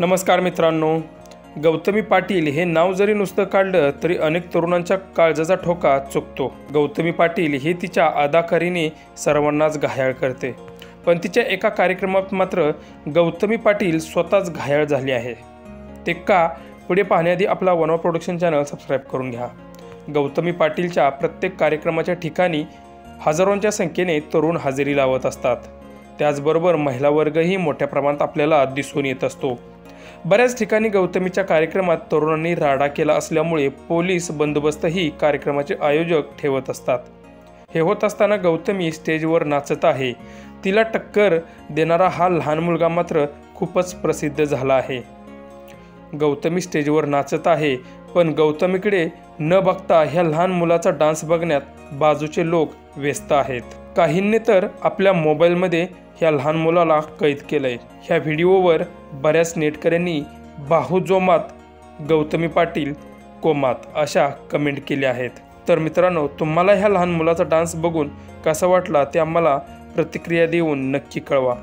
नमस्कार मित्रांनो, गौतमी पाटील हे नाव जरी नुसतं काढलं तरी अनेक तरुणांच्या काळजाचा ठोका चुकतो। गौतमी पाटील ही तिच्या अदाकारीने सर्वांनाच घायाळ करते, पण तिच्या एका कार्यक्रमात मात्र गौतमी पाटील स्वतःच घायाळ झाली आहे। ते का, पुढे पाहण्याआधी आपला वनवा प्रोडक्शन चॅनल सबस्क्राईब करून घ्या। गौतमी पाटीलच्या प्रत्येक कार्यक्रमाच्या ठिकाणी हजारोंच्या संख्येने तरुण हजेरी लावत असतात। त्याचबरोबर महिला वर्गही मोठ्या प्रमाणात आपल्याला दिसून येत असतो। बऱ्याच ठिकाणी गौतमीच्या कार्यक्रमात तरुणांनी राडा केला असल्यामुळे पोलीस बंदोबस्तही कार्यक्रमाचे आयोजक ठेवत असतात। हे होत असताना गौतमी स्टेजवर नाचत आहे। तिला टक्कर देणारा हा लहान मुलगा मात्र खूपच प्रसिद्ध झाला आहे। गौतमी स्टेजवर नाचत आहे, पण गौतमीकडे न बघता ह्या लहान मुलाचा डान्स बघण्यात बाजूचे लोक व्यस्त आहेत। काहींनी तर आपल्या मोबाईलमध्ये ह्या लहान मुलाला कैद केलंय। ह्या व्हिडिओवर बऱ्याच नेटकऱ्यांनी बाहुजोमात गौतमी पाटील कोमात अशा कमेंट केल्या आहेत। तर मित्रांनो, तुम्हाला ह्या लहान मुलाचा डान्स बघून कसा वाटला ते आम्हाला प्रतिक्रिया देऊन नक्की कळवा।